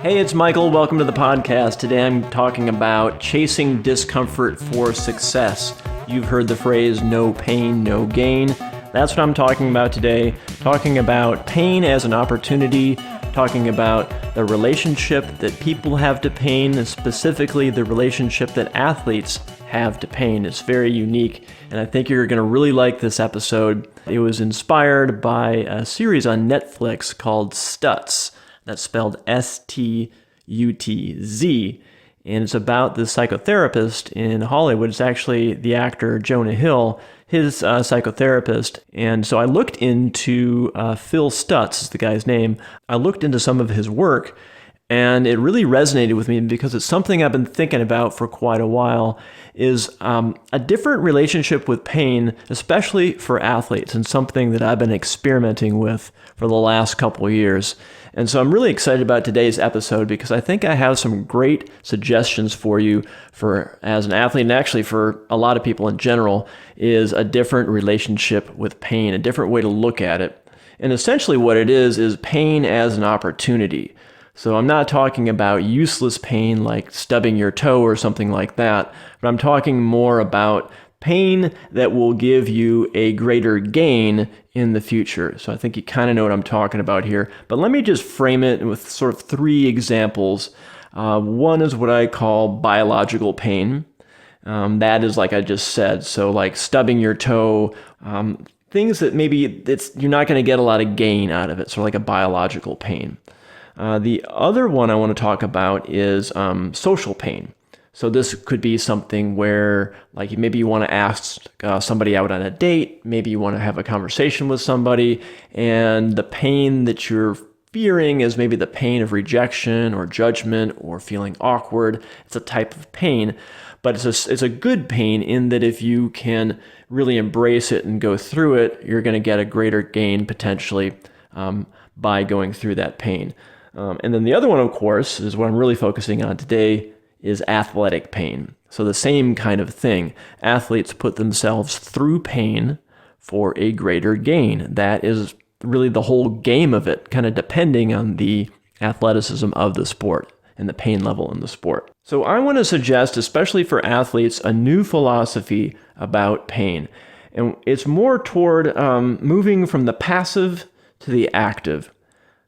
Hey, it's Michael. Welcome to the podcast. Today I'm talking about chasing discomfort for success. You've heard the phrase, no pain, no gain. That's what I'm talking about today. Talking about pain as an opportunity, talking about the relationship that people have to pain, and specifically the relationship that athletes have to pain. It's very unique, and I think you're going to really like this episode. It was inspired by a series on Netflix called Stutz. That's spelled S-T-U-T-Z. And it's about the psychotherapist in Hollywood. It's actually the actor Jonah Hill, his psychotherapist. And so I looked into Phil Stutz, is the guy's name. I looked into some of his work, and it really resonated with me because it's something I've been thinking about for quite a while, is a different relationship with pain, especially for athletes, and something that I've been experimenting with for the last couple of years. And so I'm really excited about today's episode because I think I have some great suggestions for you for as an athlete, and actually for a lot of people in general, is a different relationship with pain, a different way to look at it. And essentially what it is pain as an opportunity. So I'm not talking about useless pain like stubbing your toe or something like that, but I'm talking more about pain that will give you a greater gain in the future. So I think you kind of know what I'm talking about here. But let me just frame it with sort of three examples. One is what I call biological pain. That is like I just said. So like stubbing your toe, things that maybe you're not going to get a lot of gain out of it. So like a biological pain. The other one I want to talk about is social pain. So this could be something where, like, maybe you want to ask somebody out on a date, maybe you want to have a conversation with somebody, and the pain that you're fearing is maybe the pain of rejection or judgment or feeling awkward. It's a type of pain, but it's a good pain in that if you can really embrace it and go through it, you're going to get a greater gain potentially by going through that pain. And then the other one, of course, is what I'm really focusing on today, is athletic pain. So the same kind of thing. Athletes put themselves through pain for a greater gain. That is really the whole game of it, kind of depending on the athleticism of the sport and the pain level in the sport. So I want to suggest, especially for athletes, a new philosophy about pain. And it's more toward moving from the passive to the active.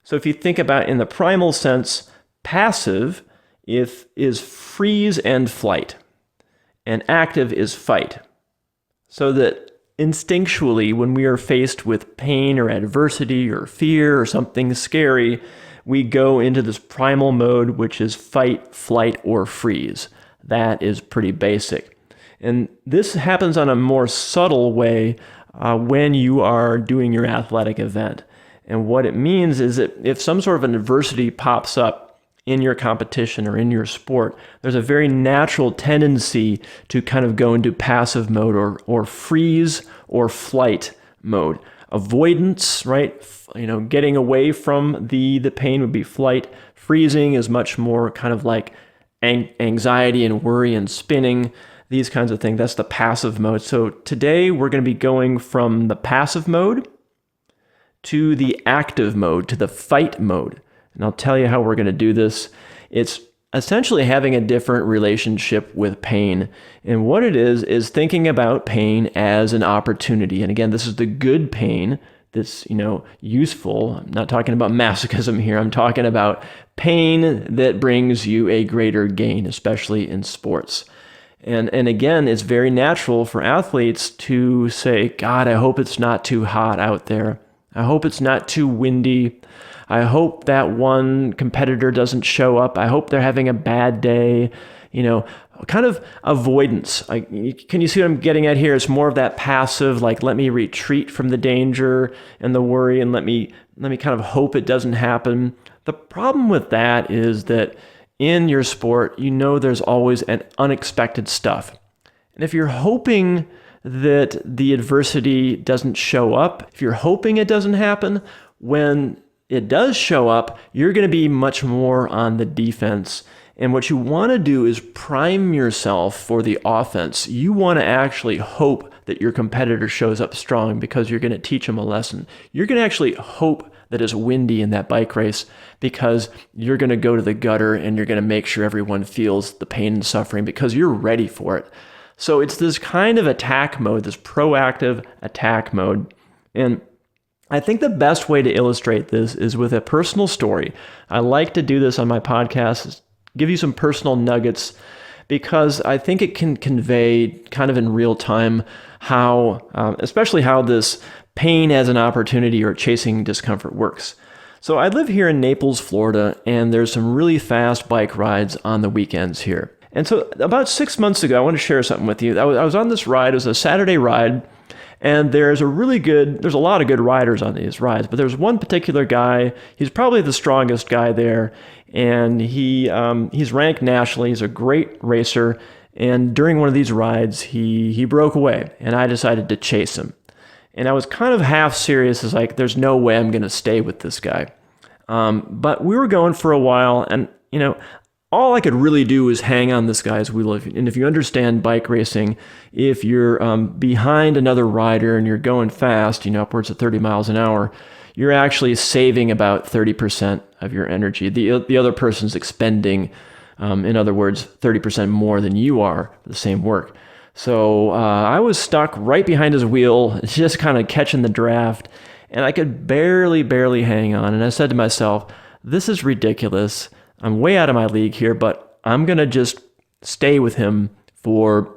So if you think about in the primal sense, passive is freeze and flight, and active is fight. So that instinctually, when we are faced with pain or adversity or fear or something scary, we go into this primal mode, which is fight, flight, or freeze. That is pretty basic. And this happens on a more subtle way when you are doing your athletic event. And what it means is that if some sort of an adversity pops up in your competition or in your sport, there's a very natural tendency to kind of go into passive mode or freeze or flight mode. Avoidance, right? Getting away from the pain would be flight. Freezing is much more kind of like anxiety and worry and spinning, these kinds of things. That's the passive mode. So today we're going to be going from the passive mode to the active mode, to the fight mode. And I'll tell you how we're going to do this. It's essentially having a different relationship with pain. And what it is thinking about pain as an opportunity. And again, this is the good pain that's, useful. I'm not talking about masochism here. I'm talking about pain that brings you a greater gain, especially in sports. And again, it's very natural for athletes to say, God, I hope it's not too hot out there. I hope it's not too windy. I hope that one competitor doesn't show up. I hope they're having a bad day. Kind of avoidance. Can you see what I'm getting at here? It's more of that passive, like, let me retreat from the danger and the worry, and let me kind of hope it doesn't happen. The problem with that is that in your sport, there's always an unexpected stuff. And if you're hoping that the adversity doesn't show up, if you're hoping it doesn't happen, when it does show up, you're going to be much more on the defense. And what you want to do is prime yourself for the offense. You want to actually hope that your competitor shows up strong because you're going to teach them a lesson. You're going to actually hope that is windy in that bike race, because you're going to go to the gutter and you're going to make sure everyone feels the pain and suffering because you're ready for it. So it's this kind of attack mode, this proactive attack mode. And I think the best way to illustrate this is with a personal story. I like to do this on my podcast, give you some personal nuggets, because I think it can convey kind of in real time how, especially how this pain as an opportunity or chasing discomfort works. So I live here in Naples, Florida, and there's some really fast bike rides on the weekends here. And so about 6 months ago, I want to share something with you. I was on this ride. It was a Saturday ride, and there's a lot of good riders on these rides, but there's one particular guy. He's probably the strongest guy there, and he's ranked nationally. He's a great racer, and during one of these rides, he broke away, and I decided to chase him. And I was kind of half serious, as like, there's no way I'm going to stay with this guy. But we were going for a while, and all I could really do was hang on this guy's wheel. And if you understand bike racing, if you're behind another rider and you're going fast, upwards of 30 miles an hour, you're actually saving about 30% of your energy. The other person's expending, in other words, 30% more than you are for the same work. So I was stuck right behind his wheel, just kind of catching the draft, and I could barely hang on. And I said to myself, this is ridiculous. I'm way out of my league here, but I'm going to just stay with him for,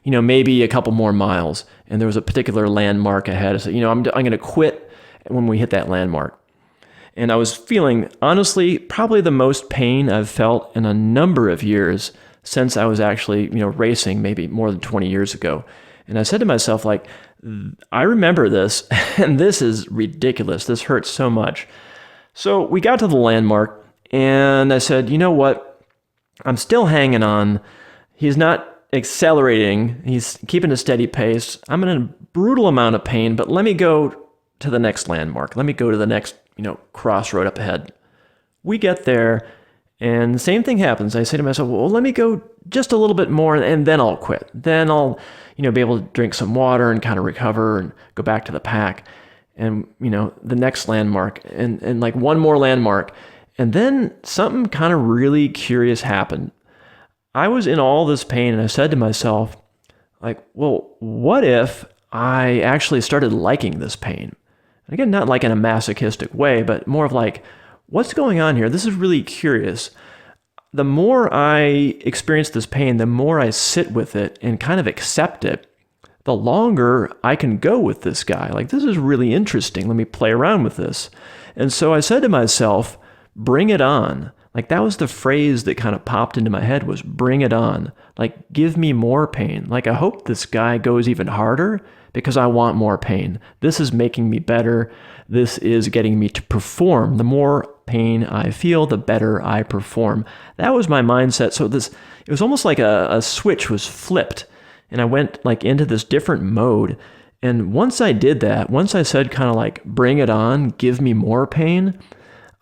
maybe a couple more miles. And there was a particular landmark ahead. I said, I'm going to quit when we hit that landmark. And I was feeling, honestly, probably the most pain I've felt in a number of years since I was actually, racing maybe more than 20 years ago. And I said to myself, like, I remember this, and this is ridiculous. This hurts so much. So we got to the landmark, and I said, you know what? I'm still hanging on. He's not accelerating. He's keeping a steady pace. I'm in a brutal amount of pain, but let me go to the next landmark. Let me go to the next, crossroad up ahead. We get there, and the same thing happens. I say to myself, well, let me go just a little bit more, and then I'll quit. Then I'll, be able to drink some water and kind of recover and go back to the pack. And, the next landmark, and like one more landmark. And then something kind of really curious happened. I was in all this pain, and I said to myself, like, well, what if I actually started liking this pain? And again, not like in a masochistic way, but more of like, what's going on here? This is really curious. The more I experience this pain, the more I sit with it and kind of accept it, the longer I can go with this guy. Like, this is really interesting. Let me play around with this. And so I said to myself, bring it on. Like, that was the phrase that kind of popped into my head, was bring it on. Like, give me more pain. Like, I hope this guy goes even harder because I want more pain. This is making me better. This is getting me to perform. The more pain I feel, the better I perform. That was my mindset. So it was almost like a switch was flipped, and I went like into this different mode. And once I did that, once I said kind of like, bring it on, give me more pain,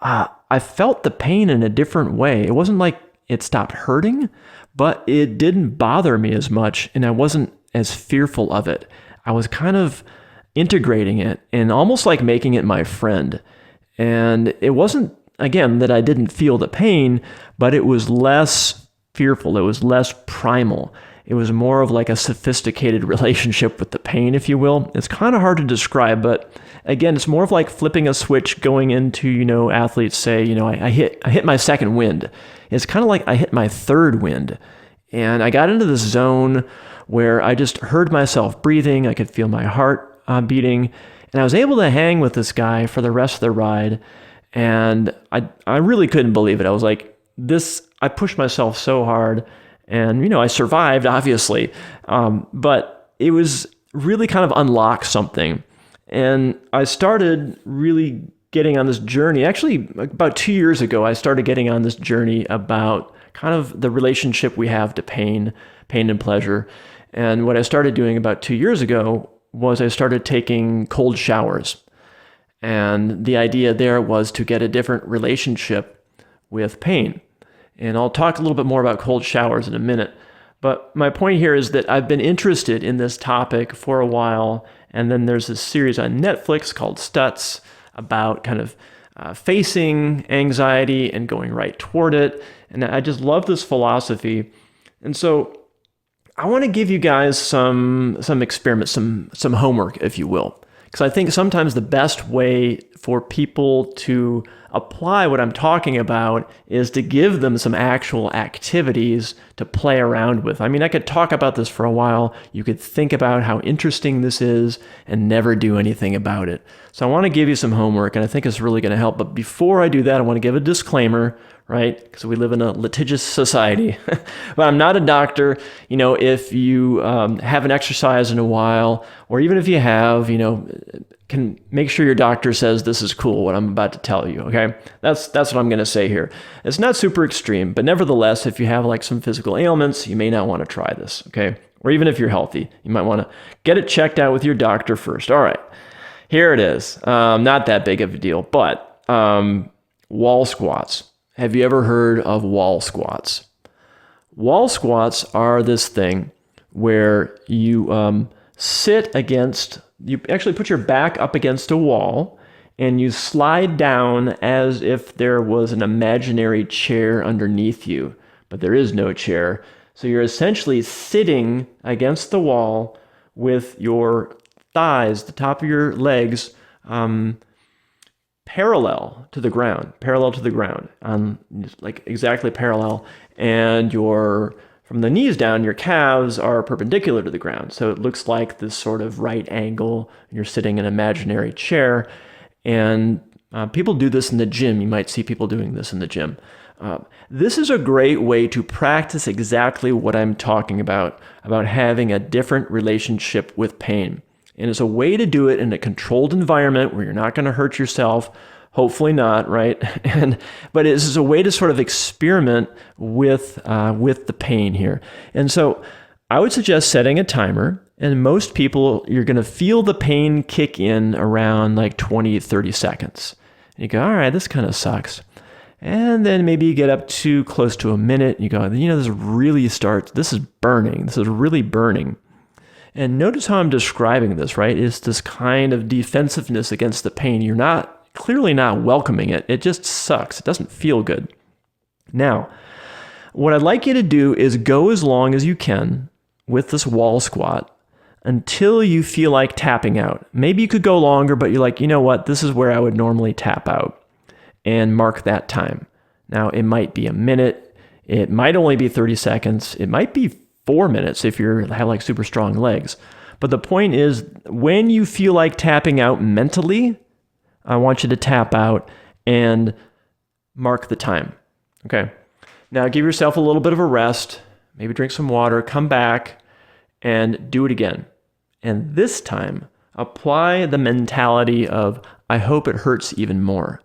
I felt the pain in a different way. It wasn't like it stopped hurting, but it didn't bother me as much, and I wasn't as fearful of it. I was kind of integrating it and almost like making it my friend. And it wasn't, again, that I didn't feel the pain, but it was less fearful. It was less primal. It was more of like a sophisticated relationship with the pain, if you will. It's kind of hard to describe, but again, it's more of like flipping a switch, going into, athletes say, I hit my second wind. It's kind of like I hit my third wind. And I got into this zone where I just heard myself breathing. I could feel my heart beating. And I was able to hang with this guy for the rest of the ride. And I really couldn't believe it. I was like, I pushed myself so hard. And, I survived, obviously. But it was really kind of unlocked something. And I started really getting on this journey. Actually, about 2 years ago, I started getting on this journey about kind of the relationship we have to pain and pleasure. And what I started doing about 2 years ago was I started taking cold showers. And the idea there was to get a different relationship with pain. And I'll talk a little bit more about cold showers in a minute. But my point here is that I've been interested in this topic for a while. And then there's this series on Netflix called Stutz. about kind of facing anxiety and going right toward it. And I just love this philosophy. And so I want to give you guys some experiments, some homework, if you will. Because I think sometimes the best way for people to apply what I'm talking about is to give them some actual activities to play around with. I mean, I could talk about this for a while. You could think about how interesting this is and never do anything about it. So I want to give you some homework, and I think it's really going to help. But before I do that, I want to give a disclaimer, right? Because we live in a litigious society. But I'm not a doctor. If you haven't exercised in a while, or even if you have, can make sure your doctor says this is cool, what I'm about to tell you, okay? That's what I'm going to say here. It's not super extreme, but nevertheless, if you have like some physical ailments, you may not want to try this, okay? Or even if you're healthy, you might want to get it checked out with your doctor first. All right, here it is. Not that big of a deal, but wall squats. Have you ever heard of wall squats? Wall squats are this thing where you you actually put your back up against a wall and you slide down as if there was an imaginary chair underneath you, but there is no chair. So you're essentially sitting against the wall with your thighs, the top of your legs, parallel to the ground, like exactly parallel, and from the knees down, your calves are perpendicular to the ground. So it looks like this sort of right angle, and you're sitting in an imaginary chair. And people do this in the gym. You might see people doing this in the gym. This is a great way to practice exactly what I'm talking about having a different relationship with pain. And it's a way to do it in a controlled environment where you're not going to hurt yourself. Hopefully not, right? But this is a way to sort of experiment with the pain here. And so I would suggest setting a timer. And most people, you're going to feel the pain kick in around like 20, 30 seconds. And you go, all right, this kind of sucks. And then maybe you get up to close to a minute. You go, this is burning. This is really burning. And notice how I'm describing this, right? It's this kind of defensiveness against the pain. You're clearly not welcoming it. It just sucks. It doesn't feel good. Now, what I'd like you to do is go as long as you can with this wall squat until you feel like tapping out. Maybe you could go longer, but you're like, you know what? This is where I would normally tap out, and mark that time. Now, it might be a minute. It might only be 30 seconds. It might be 4 minutes if you have like super strong legs. But the point is, when you feel like tapping out mentally, I want you to tap out and mark the time. Okay. Now give yourself a little bit of a rest, maybe drink some water, come back and do it again. And this time, apply the mentality of, I hope it hurts even more.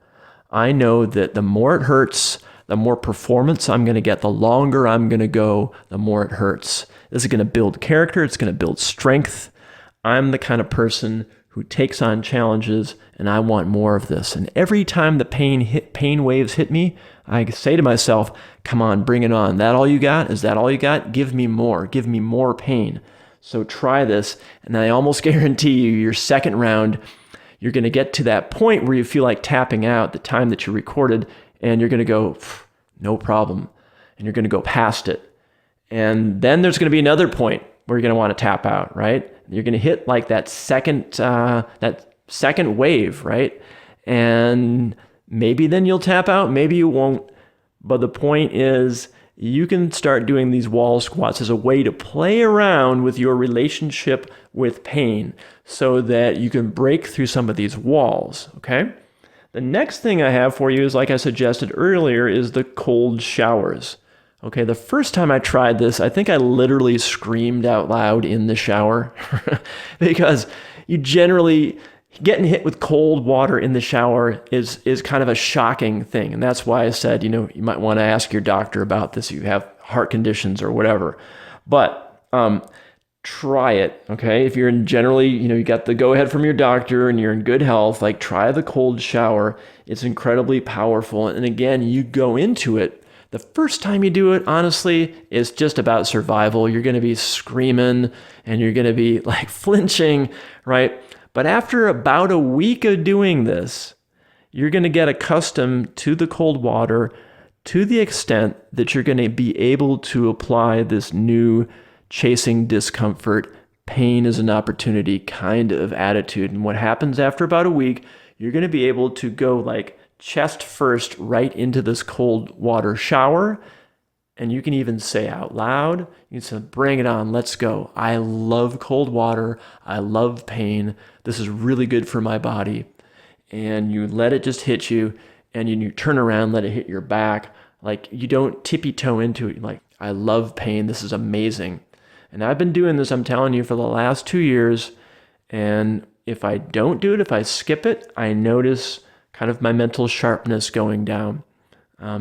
I know that the more it hurts, the more performance I'm going to get, the longer I'm going to go, the more it hurts. This is going to build character. It's going to build strength. I'm the kind of person who takes on challenges, and I want more of this. And every time the pain waves hit me, I say to myself, come on, bring it on. That all you got? Is that all you got? Give me more. Give me more pain. So try this, and I almost guarantee you, your second round, you're going to get to that point where you feel like tapping out the time that you recorded, and you're going to go, no problem. And you're going to go past it. And then there's going to be another point where you're going to want to tap out, right? You're going to hit like that second wave, right? And maybe then you'll tap out, maybe you won't. But the point is, you can start doing these wall squats as a way to play around with your relationship with pain so that you can break through some of these walls, okay? The next thing I have for you is, like I suggested earlier, is the cold showers. Okay, the first time I tried this, I think I literally screamed out loud in the shower because you generally getting hit with cold water in the shower is kind of a shocking thing. And that's why I said, you might want to ask your doctor about this if you have heart conditions or whatever. But try it, okay? If you're generally, you got the go-ahead from your doctor and you're in good health, like try the cold shower. It's incredibly powerful. And again, you go into it. The first time you do it, honestly, is just about survival. You're going to be screaming and you're going to be like flinching, right? But after about a week of doing this, you're going to get accustomed to the cold water to the extent that you're going to be able to apply this new chasing discomfort, pain is an opportunity kind of attitude. And what happens after about a week, you're going to be able to go like chest first right into this cold water shower. And you can even say out loud, you can say, bring it on, let's go. I love cold water. I love pain. This is really good for my body. And you let it just hit you, and you turn around, let it hit your back. Like, you don't tippy toe into it. Like, I love pain. This is amazing. And I've been doing this, I'm telling you, for the last 2 years. And if I don't do it, if I skip it, I notice kind of my mental sharpness going down.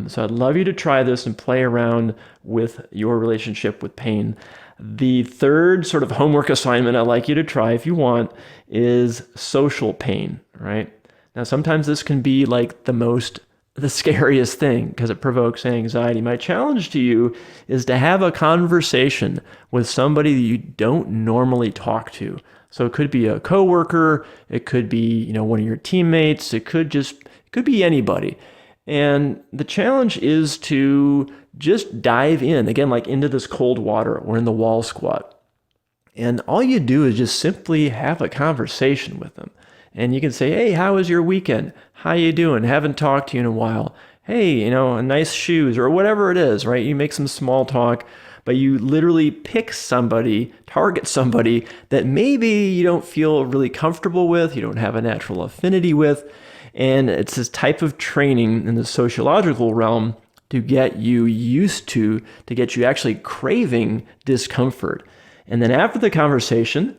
So I'd love you to try this and play around with your relationship with pain. The third sort of homework assignment I'd like you to try, if you want, is social pain, right? Now, sometimes this can be like the scariest thing because it provokes anxiety. My challenge to you is to have a conversation with somebody that you don't normally talk to. So it could be a coworker, it could be, one of your teammates, it could be anybody. And the challenge is to just dive in, again, like into this cold water or in the wall squat. And all you do is just simply have a conversation with them. And you can say, hey, how was your weekend? How you doing? Haven't talked to you in a while. Hey, nice shoes or whatever it is, right? You make some small talk, but you literally target somebody that maybe you don't feel really comfortable with, you don't have a natural affinity with. And it's this type of training in the sociological realm to get you used to get you actually craving discomfort. And then after the conversation,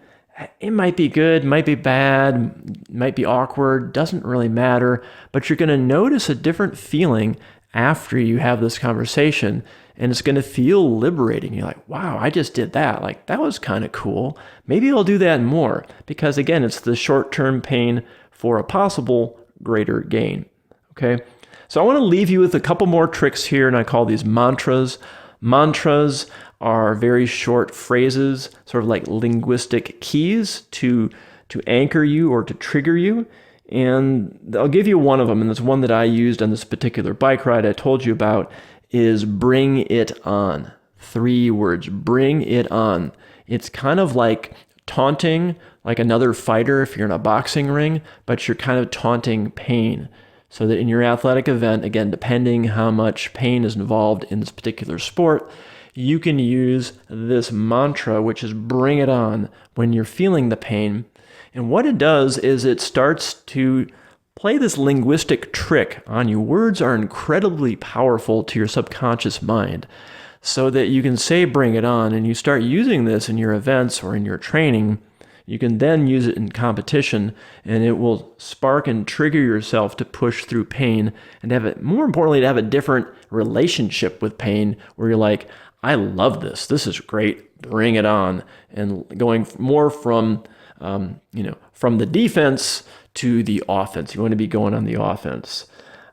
it might be good, might be bad, might be awkward, doesn't really matter, but you're going to notice a different feeling after you have this conversation, and it's going to feel liberating. You're like, wow, I just did that. Like, that was kind of cool. Maybe I'll do that more, because again, it's the short-term pain for a possible greater gain. Okay. So I want to leave you with a couple more tricks here, and I call these mantras. Mantras are very short phrases, sort of like linguistic keys to anchor you or to trigger you. And I'll give you one of them, and this one that I used on this particular bike ride I told you about is bring it on. 3 words, bring it on. It's kind of like taunting, like another fighter if you're in a boxing ring, but you're kind of taunting pain. So that in your athletic event, again, depending how much pain is involved in this particular sport, you can use this mantra, which is bring it on, when you're feeling the pain. And what it does is it starts to play this linguistic trick on you. Words are incredibly powerful to your subconscious mind, so that you can say bring it on, and you start using this in your events or in your training. You can then use it in competition, and it will spark and trigger yourself to push through pain and more importantly, to have a different relationship with pain, where you're like, I love this. This is great. Bring it on. And going more from the defense to the offense. You want to be going on the offense.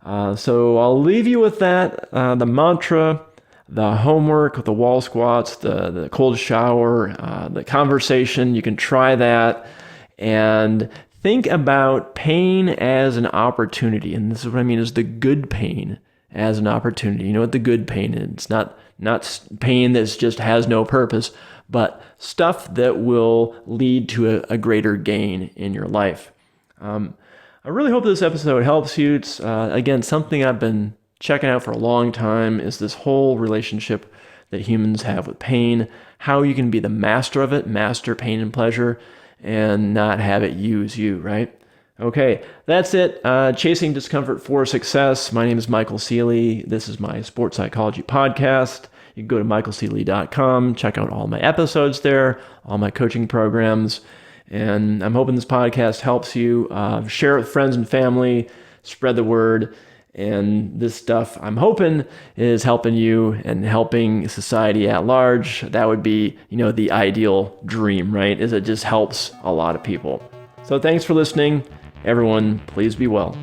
So I'll leave you with that. The mantra, the homework, the wall squats, the cold shower, the conversation. You can try that and think about pain as an opportunity. And this is what I mean is the good pain as an opportunity. You know what the good pain is? It's not pain that just has no purpose, but stuff that will lead to a greater gain in your life. I really hope this episode helps you. It's, again, something I've been checking out for a long time is this whole relationship that humans have with pain, how you can be the master of it, master pain and pleasure, and not have it use you, right? Okay, that's it. Chasing Discomfort for Success. My name is Michael Ceely. This is my sports psychology podcast. You can go to michaelceely.com, check out all my episodes there, all my coaching programs, and I'm hoping this podcast helps you. Share it with friends and family, spread the word. And this stuff, I'm hoping, is helping you and helping society at large. That would be, the ideal dream, right? Is it just helps a lot of people. So thanks for listening. Everyone, please be well.